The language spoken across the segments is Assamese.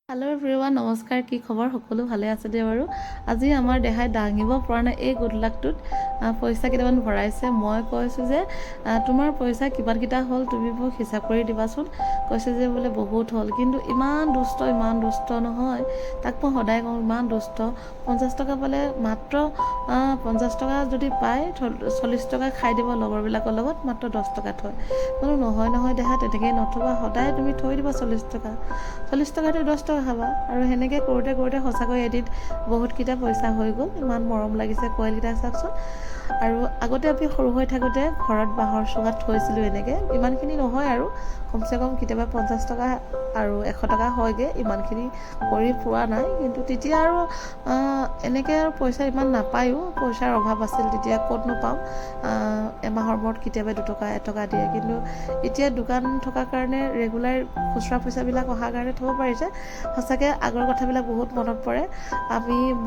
হেল্ল' এভৰিৱান, নমস্কাৰ। কি খবৰ? সকলো ভালে আছে দে বাৰু। আজি আমাৰ দেহাই দাঙিব পৰা নাই এই গুড লাকটোত পইচা কেইটামান ভৰাইছে। মই কৈছোঁ যে তোমাৰ পইচা কিমানকেইটা হ'ল তুমি মোক হিচাপ কৰি দিবাচোন। কৈছে যে বোলে বহুত হ'ল, কিন্তু ইমান দুষ্ট নহয়। তাক মই সদায় কওঁ ইমান দুষ্ট। 50 টকা পালে মাত্ৰ 50 টকা যদি পায় 40 টকা খাই দিব লগৰবিলাকৰ লগত, মাত্ৰ 10 টকা থয়। বোলো নহয় দেহা, তেনেকৈ নথবা। সদায় তুমি থৈ দিবা 40 টকা টকাটো 10 টকা খাবা। আৰু সেনেকৈ কৰোঁতে সঁচাকৈ এদিন বহুতকেইটা পইচা হৈ গ'ল। ইমান মৰম লাগিছে কোৱালিকেইটা চাওকচোন। আৰু আগতে আমি সৰু হৈ থাকোঁতে ঘৰত বাঁহৰ চুঙাত থৈছিলোঁ এনেকৈ। ইমানখিনি নহয় আৰু কমচে কম কেতিয়াবা 50 টকা আৰু 100 টকা হয়গৈ। ইমানখিনি কৰি পোৱা নাই, কিন্তু তেতিয়া আৰু এনেকৈ আৰু পইচা ইমান নাপায়ো। পইচাৰ অভাৱ আছিল তেতিয়া, ক'তনো পাম। এমাহৰ মূৰত কেতিয়াবা 2 টকা 1 টকা দিয়ে। কিন্তু এতিয়া দোকান থকাৰ কাৰণে ৰেগুলাৰ খুচুৰা পইচাবিলাক অহাৰ কাৰণে থ'ব পাৰিছে। সঁচাকৈ আগৰ কথাবিলাক বহুত মনত পৰে।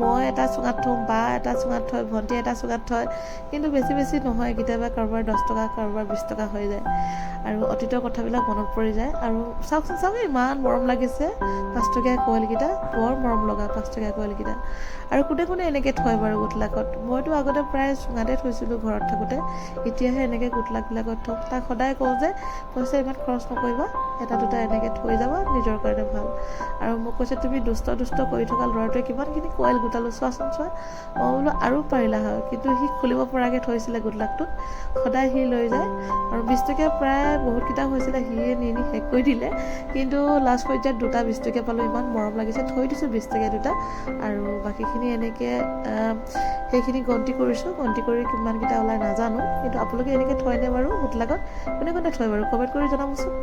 মই এটা চুঙাত থওঁ, বা এটা চুঙাত থয়, ভণ্টি এটা চুঙাত থয়, কিন্তু বেছি নহয়। কেতিয়াবা কাৰোবাৰ 10 টকা, কাৰোবাৰ 20 টকা হৈ যায়। আৰু অতীতৰ কথাবিলাক মনত পৰি যায়। আৰু চাওক ইমান মৰম লাগিছে 5 টকীয়া কোৱালিকেইটা। বৰ মৰম লগা 5 টকীয়া কোৱালিকেইটা। আৰু কোনে এনেকৈ থয় বাৰু গোটলাকত? মইতো আগতে প্ৰায় চুঙাতে থৈছিলোঁ ঘৰত থাকোঁতে। এতিয়াহে এনেকৈ গোটলাকবিলাকত থওঁ। তাক সদায় কওঁ যে পইচা ইমান খৰচ নকৰিবা, এটা দুটা এনেকৈ থৈ যাবা, নিজৰ কাৰণে ভাল। আৰু মোক কৈছে তুমি দুষ্ট কৰি থকা ল'ৰাটোৱে কিমানখিনি কইল গোটালোঁ চোৱা। মই বোলো আৰু পাৰিলা হয়, কিন্তু সি খুলিব পৰাকৈ থৈছিলে গোটলাকটোত। সদায় সি লৈ যায়। আৰু 20 টকীয়া প্ৰায় বহুতকেইটা হৈছিলে, সিয়ে নি শেষ কৰি দিলে। কিন্তু লাষ্ট পৰ্যায়ত 2টা 20 টকীয়া পালোঁ। ইমান মৰম লাগিছে, থৈ দিছোঁ 20 টকীয়া 2টা। আৰু বাকীখিনি এনেকৈ সেইখিনি গন্তি কৰিছোঁ। গন্তি কৰি কিমানকেইটা ওলাই নাজানো, কিন্তু আপোনালোকে এনেকৈ থয়নে বাৰু গোটলাকত? কোনে থয় বাৰু? কমেণ্ট কৰি জনাবচোন।